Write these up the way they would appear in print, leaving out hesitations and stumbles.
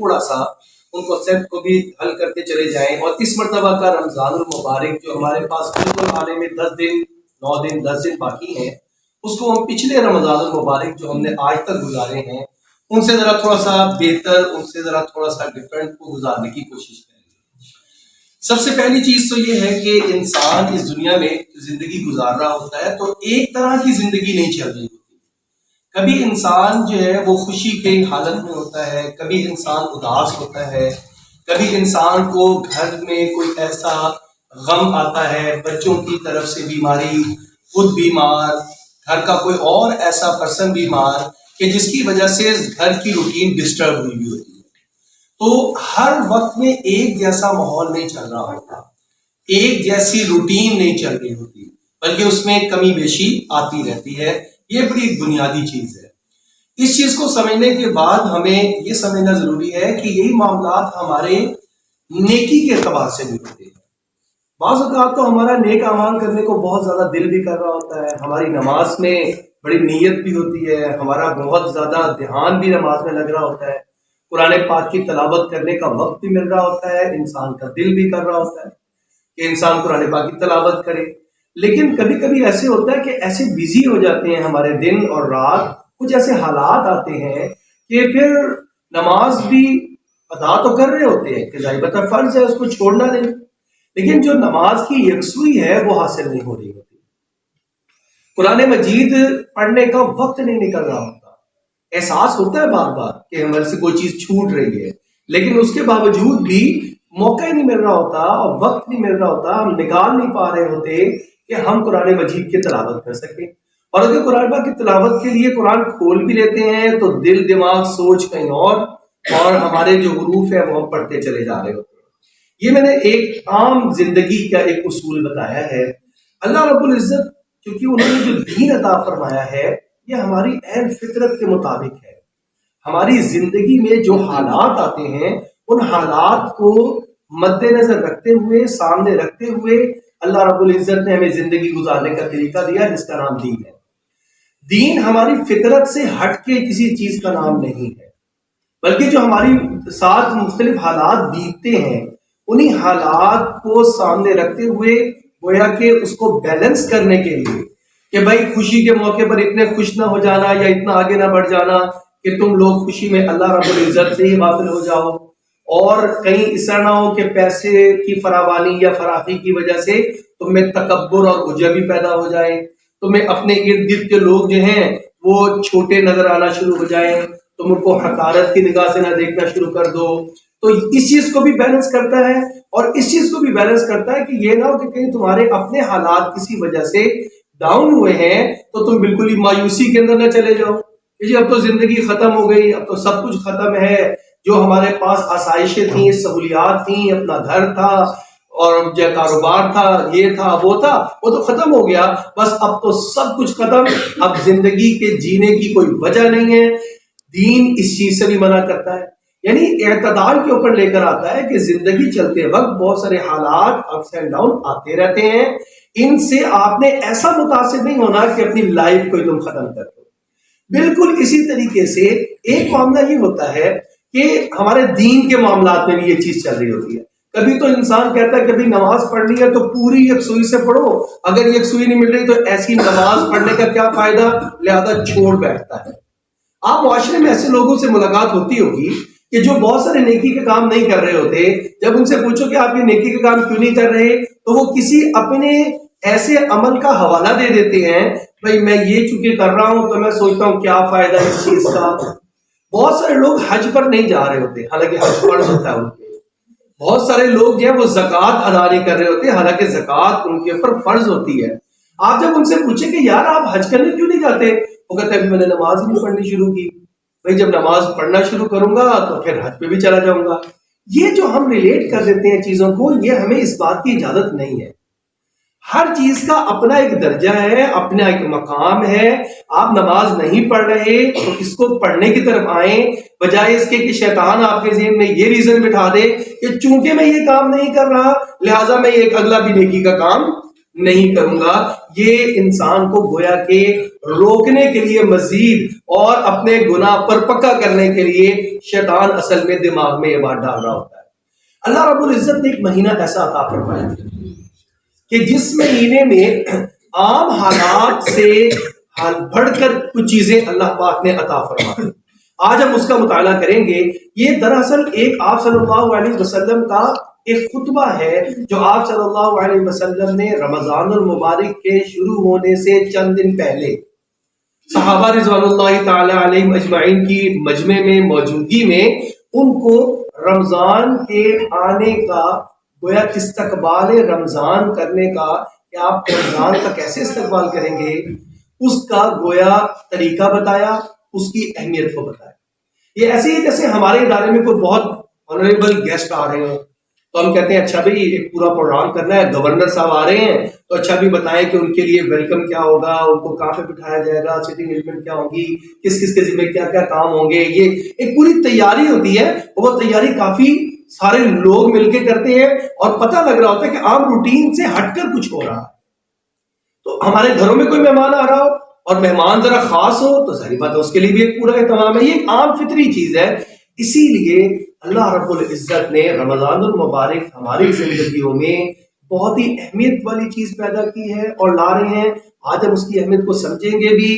تھوڑا سا ان کانسیپٹ کو بھی حل کرتے چلے جائیں. اور اس مرتبہ کا رمضان المبارک جو ہمارے پاس بالکل آنے میں 10 دن 9 دن 10 دن باقی ہیں، اس کو ہم پچھلے رمضان المبارک جو ہم نے آج تک گزارے ہیں ان سے ذرا تھوڑا سا بہتر، ان سے ذرا تھوڑا سا ڈفرینٹ کو گزارنے کی کوشش کریں. سب سے پہلی چیز تو یہ ہے کہ انسان اس دنیا میں زندگی گزار رہا ہوتا ہے تو ایک طرح کی زندگی نہیں چل رہی ہوتی. کبھی انسان جو ہے وہ خوشی کے حالت میں ہوتا ہے، کبھی انسان اداس ہوتا ہے، کبھی انسان کو گھر میں کوئی ایسا غم آتا ہے، بچوں کی طرف سے بیماری، خود بیمار، گھر کا کوئی اور ایسا پرسن بیمار کہ جس کی وجہ سے گھر کی روٹین ڈسٹرب ہوئی ہوئی ہوتی ہے. تو ہر وقت میں ایک جیسا ماحول نہیں چل رہا ہوتا، ایک جیسی روٹین نہیں چل رہی ہوتی، بلکہ اس میں کمی بیشی آتی رہتی ہے. یہ بڑی بنیادی چیز ہے. اس چیز کو سمجھنے کے بعد ہمیں یہ سمجھنا ضروری ہے کہ یہی معاملات ہمارے نیکی کے اعتبار سے بھی ہوتے ہیں. بعض اوقات تو ہمارا نیک اعمال کرنے کو بہت زیادہ دل بھی کر رہا ہوتا ہے، ہماری نماز میں بڑی نیت بھی ہوتی ہے، ہمارا بہت زیادہ دھیان بھی نماز میں لگ رہا ہوتا ہے، قرآن پاک کی تلاوت کرنے کا وقت بھی مل رہا ہوتا ہے، انسان کا دل بھی کر رہا ہوتا ہے کہ انسان قرآن پاک کی تلاوت کرے. لیکن کبھی کبھی ایسے ہوتا ہے کہ ایسے بزی ہو جاتے ہیں ہمارے دن اور رات، کچھ ایسے حالات آتے ہیں کہ پھر نماز بھی ادا تو کر رہے ہوتے ہیں کہ ظاہر فرض ہے، اس کو چھوڑنا نہیں، لیکن جو نماز کی یکسوئی ہے وہ حاصل نہیں ہو رہی ہوتی. قرآن مجید پڑھنے کا وقت نہیں نکل رہا ہوتا. احساس ہوتا ہے بار بار کہ ہمارے سے کوئی چیز چھوٹ رہی ہے، لیکن اس کے باوجود بھی موقع ہی نہیں مل رہا ہوتا اور وقت نہیں مل رہا ہوتا، ہم نکال نہیں پا رہے ہوتے کہ ہم قرآن مجید کی تلاوت کر سکیں. اور اگر قرآن پاک کی تلاوت کے لیے قرآن کھول بھی لیتے ہیں تو دل دماغ سوچ کہیں اور ہمارے جو حروف ہیں وہ ہم پڑھتے چلے جا رہے ہوتے ہیں. یہ میں نے ایک عام زندگی کا ایک اصول بتایا ہے. اللہ رب العزت کیونکہ انہوں نے جو دین عطا فرمایا ہے یہ ہماری عین فطرت کے مطابق ہے. ہماری زندگی میں جو حالات آتے ہیں ان حالات کو مد نظر رکھتے ہوئے، سامنے رکھتے ہوئے اللہ رب العزت نے ہمیں زندگی گزارنے کا طریقہ دیا جس کا نام دین ہے. دین ہماری فطرت سے ہٹ کے کسی چیز کا نام نہیں ہے، بلکہ جو ہماری ساتھ مختلف حالات بیتتے ہیں انہی حالات کو سامنے رکھتے ہوئے گویا کہ اس کو بیلنس کرنے کے لیے کہ بھائی خوشی کے موقع پر اتنے خوش نہ ہو جانا یا اتنا آگے نہ بڑھ جانا کہ تم لوگ خوشی میں اللہ رب العزت سے ہی غافل ہو جاؤ، اور کہیں ایسا نہ ہو کہ پیسے کی فراوانی یا فراخی کی وجہ سے تم میں تکبر اور عجبی پیدا ہو جائے، تمہیں اپنے ارد گرد کے لوگ جو ہیں وہ چھوٹے نظر آنا شروع ہو جائیں، تم ان کو حقارت کی نگاہ سے نہ دیکھنا شروع کر دو. تو اس چیز کو بھی بیلنس کرتا ہے، اور اس چیز کو بھی بیلنس کرتا ہے کہ یہ نہ ہو کہ کہیں تمہارے اپنے حالات کسی وجہ سے ڈاؤن ہوئے ہیں تو تم بالکل ہی مایوسی کے اندر نہ چلے جاؤ کہ اب تو زندگی ختم ہو گئی، اب تو سب کچھ ختم ہے، جو ہمارے پاس آسائشیں تھیں، سہولیات تھیں، اپنا گھر تھا اور جو کاروبار تھا، یہ تھا وہ تھا، وہ تو ختم ہو گیا، بس اب تو سب کچھ ختم، اب زندگی کے جینے کی کوئی وجہ نہیں ہے. دین اس چیز سے بھی منع کرتا ہے، یعنی اعتدال کے اوپر لے کر آتا ہے کہ زندگی چلتے وقت بہت سارے حالات اپس اینڈ ڈاؤن آتے رہتے ہیں، ان سے آپ نے ایسا متاثر نہیں ہونا کہ اپنی لائف کو ہی تم ختم کر دو. بالکل اسی طریقے سے ایک معاملہ یہ ہوتا ہے کہ ہمارے دین کے معاملات میں بھی یہ چیز چل رہی ہوتی ہے. کبھی تو انسان کہتا ہے کبھی نماز پڑھنی ہے تو پوری یکسوئی سے پڑھو، اگر یکسوئی نہیں مل رہی تو ایسی نماز پڑھنے کا کیا فائدہ، لہذا چھوڑ بیٹھتا ہے. آپ معاشرے میں ایسے لوگوں سے ملاقات ہوتی ہوگی کہ جو بہت سارے نیکی کے کام نہیں کر رہے ہوتے، جب ان سے پوچھو کہ آپ یہ نیکی کے کام کیوں نہیں کر رہے تو وہ کسی اپنے ایسے عمل کا حوالہ دے دیتے ہیں، بھائی میں یہ چونکہ کر رہا ہوں تو میں سوچتا ہوں کیا فائدہ اس چیز کا. بہت سارے لوگ حج پر نہیں جا رہے ہوتے حالانکہ حج فرض ہوتا ہے ان کے. بہت سارے لوگ جو ہیں وہ زکوٰۃ ادا نہیں کر رہے ہوتے حالانکہ زکوٰۃ ان کے اوپر فرض ہوتی ہے. آپ جب ان سے پوچھیں کہ یار آپ حج کرنے کیوں نہیں جاتے، وہ کہتے ہیں ابھی میں نے نماز ہی نہیں پڑھنی شروع کی. بھائی جب نماز پڑھنا شروع کروں گا تو پھر حج پہ بھی چلا جاؤں گا. یہ جو ہم ریلیٹ کر دیتے ہیں چیزوں کو، یہ ہمیں اس بات کی اجازت نہیں ہے. ہر چیز کا اپنا ایک درجہ ہے، اپنا ایک مقام ہے. آپ نماز نہیں پڑھ رہے تو اس کو پڑھنے کی طرف آئیں، بجائے اس کے کہ شیطان آپ کے ذہن میں یہ ریزن بٹھا دے کہ چونکہ میں یہ کام نہیں کر رہا لہٰذا میں ایک اگلا بھی نیکی کا کام نہیں کروں گا. یہ انسان کو گویا کہ روکنے کے لیے مزید اور اپنے گناہ پر پکا کرنے کے لیے شیطان اصل میں دماغ میں یہ بات ڈال رہا ہوتا ہے. اللہ رب العزت نے ایک مہینہ ایسا عطا فرمایا کہ جس مہینے میں عام حالات سے بڑھ کر کچھ چیزیں اللہ پاک نے عطا فرمائی. آج ہم اس کا مطالعہ کریں گے. یہ دراصل ایک آپ صلی اللہ علیہ وسلم کا ایک خطبہ ہے جو آپ صلی اللہ علیہ وسلم نے رمضان المبارک کے شروع ہونے سے چند دن پہلے صحابہ رضوان اللہ تعالی علیہم اجمعین کی مجمع میں موجودگی میں ان کو رمضان کے آنے کا گویا استقبال رمضان کرنے کا کہ آپ رمضان کا کیسے استقبال کریں گے اس کا گویا طریقہ بتایا, اس کی اہمیت کو بتایا. یہ ایسے ہی جیسے ہمارے ادارے میں کوئی بہت آنریبل گیسٹ آ رہے ہوں تو ہم کہتے ہیں اچھا بھائی ایک پورا پروگرام کرنا ہے, گورنر صاحب آ رہے ہیں تو اچھا بھی بتائیں کہ ان کے لیے ویلکم کیا ہوگا, ان کو کہاں پہ بٹھایا جائے گا, سیٹنگ ارینجمنٹ کیا ہوگی, کس کس کے ذمہ کیا کیا کام ہوں گے. یہ ایک پوری تیاری ہوتی ہے اور وہ تیاری کافی سارے لوگ مل کے کرتے ہیں اور پتہ لگ رہا ہوتا ہے کہ عام روٹین سے ہٹ کر کچھ ہو رہا ہے. تو ہمارے گھروں میں کوئی مہمان آ رہا ہو اور مہمان ذرا خاص ہو تو ظاہر بات ہے اس کے لیے بھی ایک پورا اہتمام ہے. یہ ایک عام فطری چیز ہے. اسی لیے اللہ رب العزت نے رمضان المبارک ہماری زندگیوں میں بہت ہی اہمیت والی چیز پیدا کی ہے اور لا رہے ہیں. آج ہم اس کی اہمیت کو سمجھیں گے بھی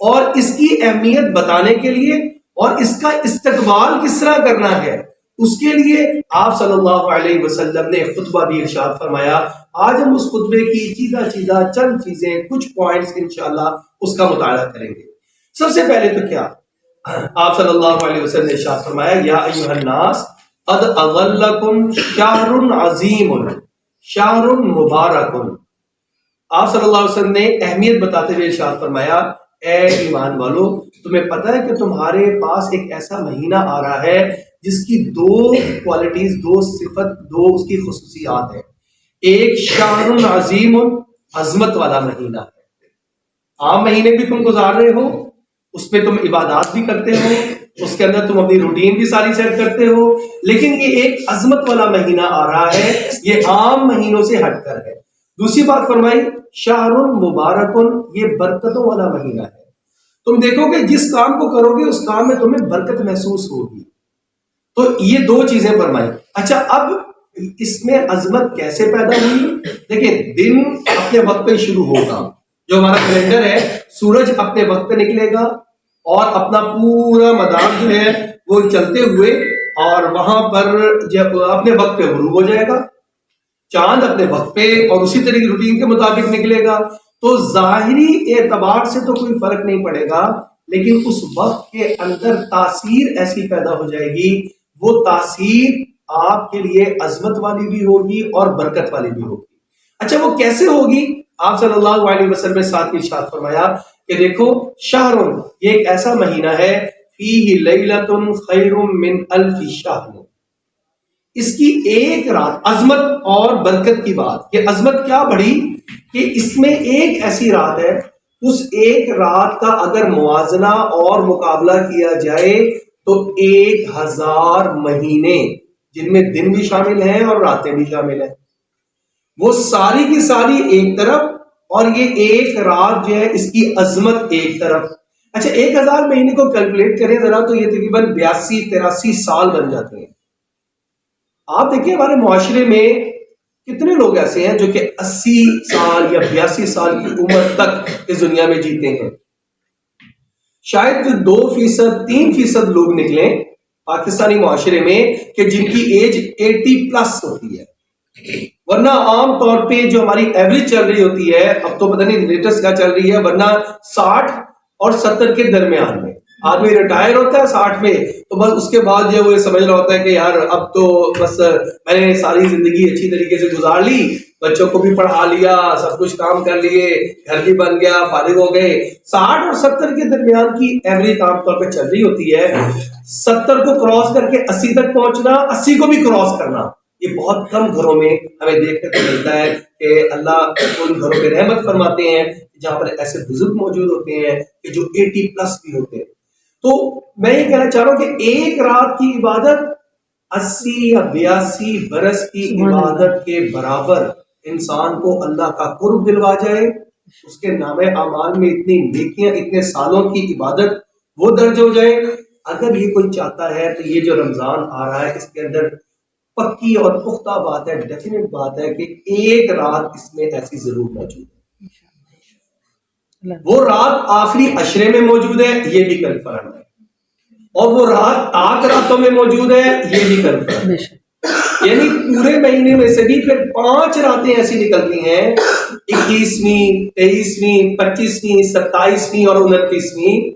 اور اس کی اہمیت بتانے کے لیے اور اس کا استقبال کس طرح کرنا ہے اس کے لیے آپ صلی اللہ علیہ وسلم نے خطبہ بھی ارشاد فرمایا. آج ہم اس خطبے کی چیزہ چند چیزیں کچھ پوائنٹس انشاءاللہ اس کا مطالعہ کریں گے. سب سے پہلے تو کیا آپ صلی اللہ علیہ وسلم نے ارشاد فرمایا یا ایھا الناس قد اظلکم شہر عظیم شہر مبارک. آپ صلی اللہ علیہ وسلم نے اہمیت بتاتے ہوئے ارشاد فرمایا اے ایمان والو تمہیں پتہ ہے کہ تمہارے پاس ایک ایسا مہینہ آ رہا ہے جس کی دو کوالٹیز, دو صفت, دو اس کی خصوصیات ہیں. ایک شہر عظیم عظمت والا مہینہ ہے. عام مہینے بھی تم گزار رہے ہو, اس میں تم عبادات بھی کرتے ہو, اس کے اندر تم اپنی روٹین بھی ساری سیٹ کرتے ہو, لیکن یہ ایک عظمت والا مہینہ آ رہا ہے, یہ عام مہینوں سے ہٹ کر ہے. دوسری بات فرمائی شہر مبارکن, یہ برکتوں والا مہینہ ہے. تم دیکھو کہ جس کام کو کرو گے اس کام میں تمہیں برکت محسوس ہوگی. تو یہ دو چیزیں فرمائی. اچھا اب اس میں عظمت کیسے پیدا ہوئی؟ دیکھیں دن اپنے وقت پہ شروع ہوگا, جو ہمارا کیلنڈر ہے سورج اپنے وقت پہ نکلے گا اور اپنا پورا مدار جو ہے وہ چلتے ہوئے اور وہاں پر جب اپنے وقت پہ غروب ہو جائے گا. چاند اپنے وقت پہ اور اسی طرح کی روٹین کے مطابق نکلے گا. تو ظاہری اعتبار سے تو کوئی فرق نہیں پڑے گا, لیکن اس وقت کے اندر تاثیر ایسی پیدا ہو جائے گی, وہ تاثیر آپ کے لیے عظمت والی بھی ہوگی اور برکت والی بھی ہوگی. اچھا وہ کیسے ہوگی؟ آپ صلی اللہ علیہ وسلم نے ساتھ ارشاد فرمایا کہ دیکھو شہر, یہ ایک ایسا مہینہ ہے فیہ لیلۃ خیر من الف شہر. اس کی ایک رات, عظمت اور برکت کی بات, یہ عظمت کیا بڑھی کہ اس میں ایک ایسی رات ہے, اس ایک رات کا اگر موازنہ اور مقابلہ کیا جائے تو 1000 مہینے جن میں دن بھی شامل ہیں اور راتیں بھی شامل ہیں, وہ ساری کی ساری ایک طرف اور یہ ایک رات جو ہے اس کی عظمت ایک طرف. اچھا 1000 مہینے کو کیلکولیٹ کریں ذرا تو یہ تقریباً 82-83 سال بن جاتے ہیں. آپ دیکھیں ہمارے معاشرے میں کتنے لوگ ایسے ہیں جو کہ 80 سال یا 82 سال کی عمر تک اس دنیا میں جیتے ہیں. شاید 2%-3% لوگ نکلیں پاکستانی معاشرے میں کہ جن کی ایج 80+ ہوتی ہے, ورنہ عام طور پہ جو ہماری ایوریج چل رہی ہوتی ہے, اب تو پتہ نہیں لیٹسٹ کیا چل رہی ہے, ورنہ 60 اور 70 کے درمیان میں آدمی ریٹائر ہوتا ہے 60 میں, تو بس اس کے بعد جو وہ سمجھ رہا ہوتا ہے کہ یار اب تو بس میں نے ساری زندگی اچھی طریقے سے گزار لی, بچوں کو بھی پڑھا لیا, سب کچھ کام کر لیے, گھر بھی بن گیا, فارغ ہو گئے. 60 اور 70 کے درمیان کی ایوریج عام طور پہ چل رہی ہوتی ہے. 70 کو کراس کر کے 80 تک پہنچنا, 80 کو بھی کراس کرنا, یہ بہت کم گھروں میں ہمیں دیکھنے کو ملتا ہے کہ اللہ ان گھروں پہ رحمت فرماتے ہیں جہاں پر ایسے بزرگ موجود ہوتے ہیں کہ جو 80+ بھی ہوتے ہیں. تو میں یہ کہنا چاہ رہا ہوں کہ ایک رات کی عبادت 80 یا 82 برس کی عبادت کے برابر انسان کو اللہ کا قرب دلوا جائے، اس کے نام اعمال میں اتنی نیکیاں، اتنے سالوں کی عبادت وہ درج ہو جائے. اگر یہ کوئی چاہتا ہے تو یہ جو رمضان آ رہا ہے اس کے اندر پکی اور پختہ بات ہے، ڈیفینیٹ بات ہے کہ ایک رات اس میں ایسی ضرور موجود ہے. وہ رات آخری عشرے میں موجود ہے، یہ بھی کنفرم ہے. اور وہ رات 8 راتوں میں موجود ہے، یہ بھی کنفرم ہے. یعنی پورے مہینے میں سے بھی پھر 5 راتیں ایسی نکلتی ہیں، 21ویں، 23ویں، 25ویں، 27ویں اور 29ویں،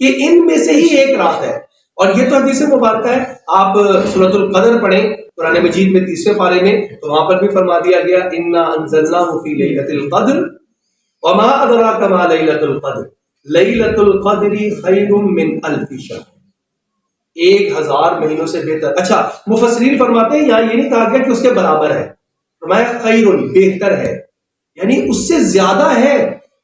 کہ ان میں سے ہی ایک رات ہے. اور یہ تو حدیث مبارکہ ہے. آپ سورۃ القدر پڑھیں قرآن مجید میں 30ویں پارے میں، تو وہاں پر بھی فرما دیا گیا انا انزلناہ فی لیلۃ القدر وما ادراک ما لیلۃ القدر لیلۃ القدر خیر من الف شہر. 1000 مہینوں سے بہتر. اچھا مفسرین فرماتے ہیں یہاں یہ نہیں کہا گیا کہ اس کے برابر ہے، فرمایا خیر بہتر ہے، یعنی اس سے زیادہ ہے.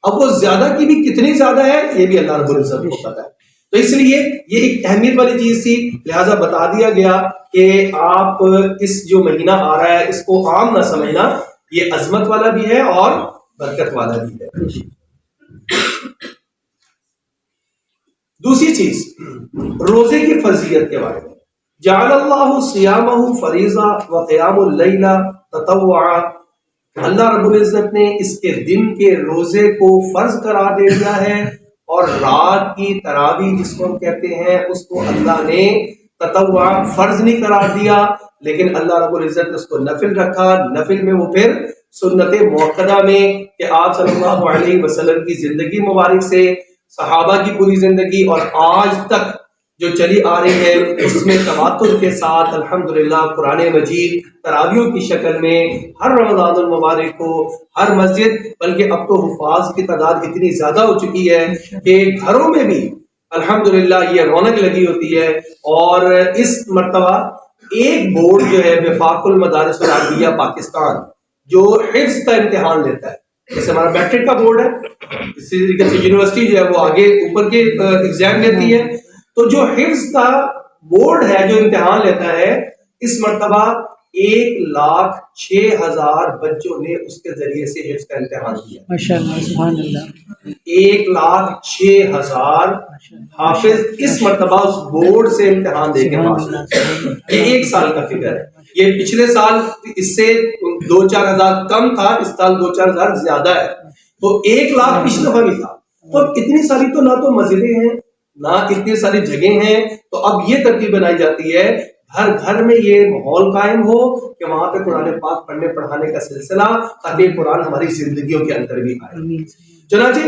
اب وہ زیادہ کی بھی کتنی زیادہ ہے یہ بھی اللہ رب العزت کو پتا ہے. تو اس لیے یہ ایک اہمیت والی چیز تھی، لہٰذا بتا دیا گیا کہ آپ اس جو مہینہ آ رہا ہے اس کو عام نہ سمجھنا، یہ عظمت والا بھی ہے اور برکت والا بھی ہے. دوسری چیز روزے کی فرضیت کے بارے میں، جعل اللہ صیامہ فریضہ وقیام اللیل تطوعا. اللہ رب العزت نے اس کے دن کے روزے کو فرض قرار دے دیا ہے، اور رات کی تراویح جس کو ہم کہتے ہیں اس کو اللہ نے تطوع فرض نہیں قرار دیا، لیکن اللہ رب العزت نے اس کو نفل رکھا. نفل میں وہ پھر سنت موقدہ میں کہ آپ صلی اللہ علیہ وسلم کی زندگی مبارک سے، صحابہ کی پوری زندگی اور آج تک جو چلی آ رہی ہے اس میں تواتر کے ساتھ الحمدللہ قرآن مجید تراویحوں کی شکل میں ہر رمضان المبارک کو ہر مسجد، بلکہ اب تو حفاظ کی تعداد اتنی زیادہ ہو چکی ہے کہ گھروں میں بھی الحمدللہ یہ رونق لگی ہوتی ہے. اور اس مرتبہ ایک بورڈ جو ہے وفاق المدارس العربیہ پاکستان جو حفظ کا امتحان لیتا ہے، جیسے ہمارا میٹرک کا بورڈ ہے، اسی طریقے سے یونیورسٹی جو ہے وہ آگے اوپر کے ایگزام لیتی ہے، تو جو حفظ کا بورڈ ہے جو امتحان لیتا ہے، اس مرتبہ 1,06,000 بچوں نے اس کے ذریعے سے حفظ کا امتحان دیا. ماشاءاللہ سبحان اللہ. 1,06,000 حافظ اس مرتبہ اس بورڈ سے امتحان دے کے پاس ہوئے. یہ 1 سال کا فگر ہے. یہ پچھلے سال اس سے 2-4 ہزار کم تھا، اس سال 2-4 ہزار زیادہ ہے. تو 1 لاکھ پچھلے دفعہ بھی تھا. تو اتنی ساری تو نہ تو مسجدیں ہیں نہ اتنی ساری جگہیں ہیں، تو اب یہ ترتیب بنائی جاتی ہے ہر گھر میں یہ ماحول قائم ہو کہ وہاں پہ قرآن پاک پڑھنے پڑھانے کا سلسلہ، تاکہ قرآن ہماری زندگیوں کے اندر بھی آئے. چنانچہ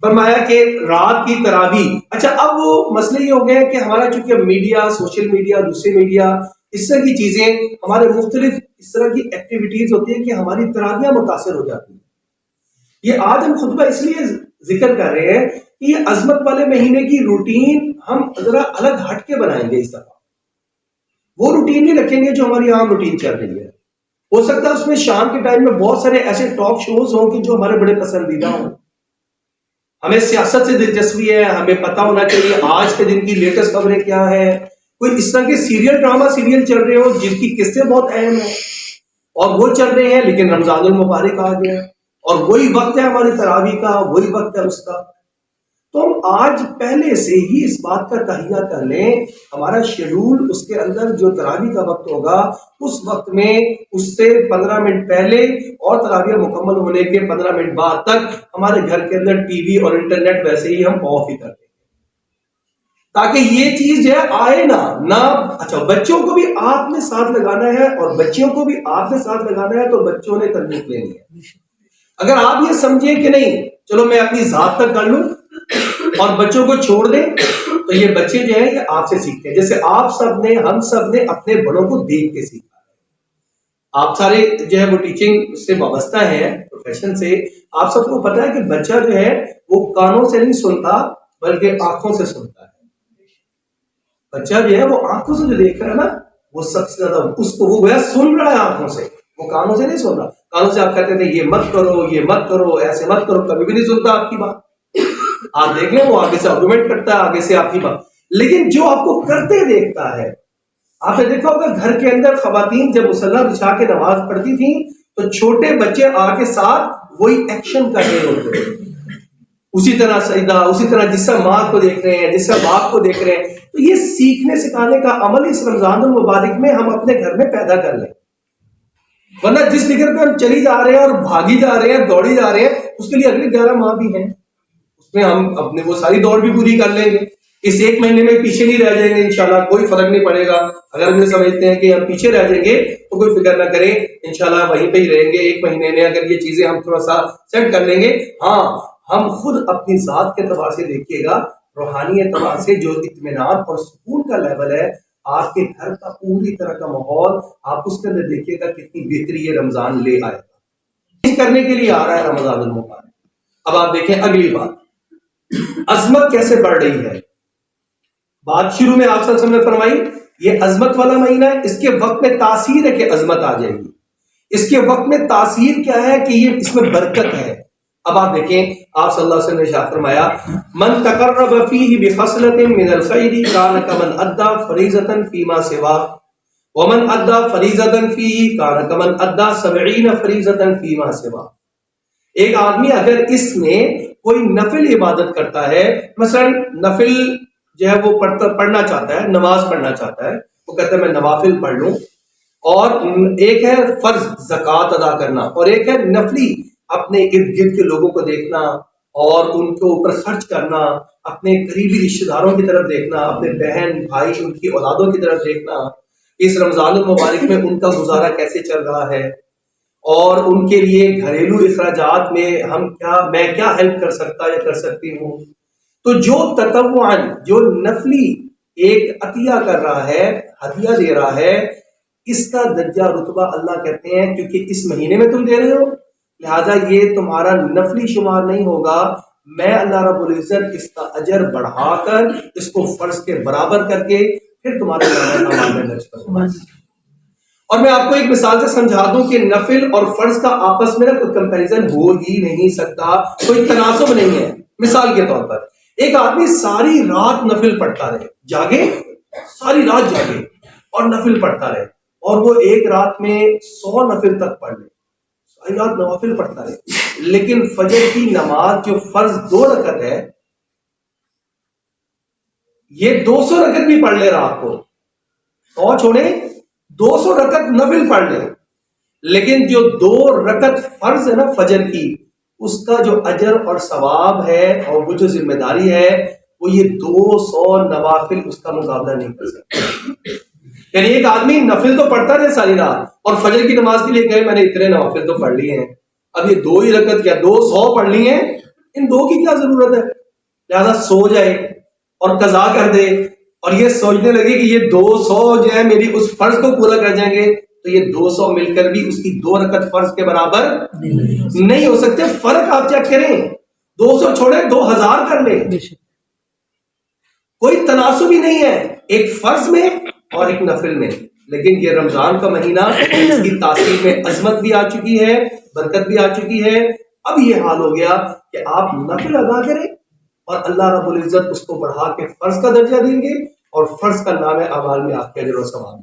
فرمایا کہ رات کی تراویح. اچھا اب وہ مسئلہ یہ ہو گیا کہ ہمارا چونکہ میڈیا، سوشل میڈیا، دوسرے میڈیا، اس طرح کی چیزیں، ہمارے مختلف اس طرح کی ایکٹیویٹیز ہوتی ہیں کہ ہماری تراویحیں متاثر ہو جاتی ہیں. یہ آج ہم خطبہ اس لیے ذکر کر رہے ہیں کہ یہ عظمت والے مہینے کی روٹین ہم ذرا الگ ہٹ کے بنائیں گے. اس دفعہ وہ روٹین نہیں رکھیں گے جو ہماری عام روٹین چل رہی ہے. ہو سکتا ہے اس میں شام کے ٹائم میں بہت سارے ایسے ٹاک شوز ہوں کہ جو ہمارے بڑے پسندیدہ ہوں. ہمیں سیاست سے دلچسپی ہے، ہمیں پتہ ہونا چاہیے آج کے دن کی لیٹسٹ خبریں کیا ہیں. کوئی اس طرح کے سیریل ڈرامہ سیریل چل رہے ہوں جن کی قصے بہت اہم ہیں اور وہ چل رہے ہیں، لیکن رمضان المبارک آ گیا اور وہی وقت ہے ہماری تراویح کا، وہی وقت ہے اس کا. تو ہم آج پہلے سے ہی اس بات کا تہیہ کر لیں، ہمارا شیڈول اس کے اندر جو تراویح کا وقت ہوگا اس وقت میں اس سے 15 منٹ پہلے اور تراویح مکمل ہونے کے 15 منٹ بعد تک ہمارے گھر کے اندر ٹی وی اور انٹرنیٹ ویسے ہی ہم آف ہی کر دیں، تاکہ یہ چیز جو ہے آئے نہ. اچھا بچوں کو بھی آپ نے ساتھ لگانا ہے اور بچیوں کو بھی آپ نے ساتھ لگانا ہے، تو بچوں نے تربیت لینی ہے. اگر آپ یہ سمجھیں کہ نہیں چلو میں اپنی ذات تک کر لوں اور بچوں کو چھوڑ دیں، تو یہ بچے جو ہیں یہ آپ سے سیکھتے ہیں. جیسے آپ سب نے، ہم سب نے اپنے بڑوں کو دیکھ کے سیکھا. آپ سارے جو ہے وہ ٹیچنگ سے وابستہ ہیں، پروفیشن سے. آپ سب کو پتا ہے کہ بچہ جو ہے وہ کانوں سے نہیں سنتا بلکہ آنکھوں سے سنتا ہے. بچہ جو ہے وہ آنکھوں سے جو دیکھ رہا ہے نا وہ سب سے زیادہ اس کو وہ سن رہا ہے آنکھوں سے، وہ کانوں سے نہیں سن رہا. کانوں سے آپ کہتے تھے یہ مت کرو، یہ مت کرو، ایسے مت کرو، کبھی بھی نہیں سنتا آپ کی بات. آپ دیکھ لیں وہ آگے سے آرگومنٹ کرتا ہے، آگے سے آپ کی بات. لیکن جو آپ کو کرتے دیکھتا ہے، آپ نے دیکھا ہوگا گھر کے اندر خواتین جب مصلی بچھا کے نماز پڑھتی تھیں تو چھوٹے بچے آ کے ساتھ وہی ایکشن کر رہے ہوتے ہیں، اسی طرح سجدہ، اسی طرح جس طرح ماں کو دیکھ رہے ہیں، جس طرح باپ کو دیکھ رہے ہیں. تو یہ سیکھنے سکھانے کا عمل اس رمضان المبارک میں ہم اپنے گھر میں پیدا کر لیں. ورنہ جس فکر پہ ہم چلی جا رہے ہیں اور بھاگی جا رہے ہیں، دوڑی جا رہے ہیں، اس کے لیے اگلے 11 ماہ بھی ہیں، اس میں ہم اپنے وہ ساری دوڑ بھی پوری کر لیں گے. اس ایک مہینے میں پیچھے نہیں رہ جائیں گے انشاءاللہ، کوئی فرق نہیں پڑے گا. اگر ہم یہ سمجھتے ہیں کہ ہم پیچھے رہ جائیں گے تو کوئی فکر نہ کریں، انشاءاللہ وہیں پہ ہی رہیں گے. ایک مہینے میں اگر یہ چیزیں ہم تھوڑا سا سیٹ کر لیں گے، ہاں ہم خود اپنی ذات کے اعتبار سے دیکھیے گا، روحانی اعتبار سے جو اطمینان اور سکون کا لیول ہے آپ کے گھر کا، پوری طرح کا ماحول آپ اس کے اندر دیکھیے گا کتنی بہتری یہ رمضان لے آئے گا. کرنے کے لیے آ رہا ہے رمضان المبارک. اب آپ دیکھیں اگلی بات، عظمت کیسے بڑھ رہی ہے. بات شروع میں آپ صلی اللہ علیہ وسلم نے فرمائی یہ عظمت والا مہینہ ہے، اس کے وقت میں تاثیر ہے کہ عظمت آ جائے گی. اس کے وقت میں تاثیر کیا ہے کہ یہ اس میں برکت ہے. اب آپ دیکھیں آپ صلی اللہ علیہ وسلم نے ارشاد فرمایا من تقرب فیہ بخصلۃ من الخیر کان کمن ادى فریضۃ فیما سوا ومن ادى فریضۃ فیہ کان کمن ادى 70 فریضۃ فیما سوا. ایک آدمی اگر اس میں کوئی نفل عبادت کرتا ہے، مثلا نفل جو ہے وہ پڑھنا چاہتا ہے، نماز پڑھنا چاہتا ہے، وہ کہتا ہے میں نوافل پڑھ لوں، اور ایک ہے فرض زکوٰۃ ادا کرنا، اور ایک ہے نفلی اپنے ارد گرد کے لوگوں کو دیکھنا اور ان کے اوپر خرچ کرنا، اپنے قریبی رشتہ داروں کی طرف دیکھنا، اپنے بہن بھائی ان کی اولادوں کی طرف دیکھنا، اس رمضان المبارک میں ان کا گزارا کیسے چل رہا ہے، اور ان کے لیے گھریلو اخراجات میں میں کیا ہیلپ کر سکتا یا کر سکتی ہوں. تو جو تطوعاً، جو نفلی ایک عطیہ کر رہا ہے، ہدیہ دے رہا ہے، اس کا درجہ رتبہ اللہ کہتے ہیں کیونکہ اس مہینے میں تم دے رہے ہو لہذا یہ تمہارا نفلی شمار نہیں ہوگا، میں اللہ رب العزت اس کا اجر بڑھا کر اس کو فرض کے برابر کر کے پھر تمہارے اعمال میں درج کروں گا. اور میں آپ کو ایک مثال سے سمجھا دوں کہ نفل اور فرض کا آپس میں کوئی کمپیریزن ہو ہی نہیں سکتا، کوئی تناسب نہیں ہے. مثال کے طور پر ایک آدمی ساری رات نفل پڑھتا رہے، جاگے ساری رات جاگے اور نفل پڑھتا رہے، اور وہ ایک رات میں 100 نفل تک پڑھ لے، ساری رات نوافل پڑھتا رہے، لیکن فجر کی نماز جو فرض 2 رکعت ہے یہ 200 رکعت بھی پڑھ لے رات کو، 100 چھوڑے 200 رکعت نفل پڑھ لے، لیکن جو 2 رکعت فرض ہے نا فجر کی، اس کا جو اجر اور ثواب ہے اور وہ جو ذمہ داری ہے وہ یہ 200 نوافل اس کا مقابلہ نہیں کر سکتا. یعنی ایک آدمی نفل تو پڑھتا رہے ساری رات اور فجر کی نماز کے لیے کہے میں نے اتنے نوافل تو پڑھ لیے ہیں، اب یہ 2 ہی رکعت کیا 200 پڑھ لی ہیں، ان 2 کی کیا ضرورت ہے، لہذا سو جائے اور قضا کر دے اور یہ سوچنے لگے کہ یہ 200 جو ہے میری اس فرض کو پورا کر جائیں گے، تو یہ 200 مل کر بھی اس کی 2 رکعت فرض کے برابر نہیں ہو سکتے. فرق آپ چیک کریں، 200 چھوڑے 2000 کر لیں، کوئی تناسب ہی نہیں ہے ایک فرض میں اور ایک نفل میں. لیکن یہ رمضان کا مہینہ اس کی تاثیر میں عظمت بھی آ چکی ہے، برکت بھی آ چکی ہے. اب یہ حال ہو گیا کہ آپ نفل ادا کریں اور اللہ رب العزت اس کو بڑھا کے فرض کا درجہ دیں گے، اور فرض کا نام اعمال میں آپ کے اجر و ثواب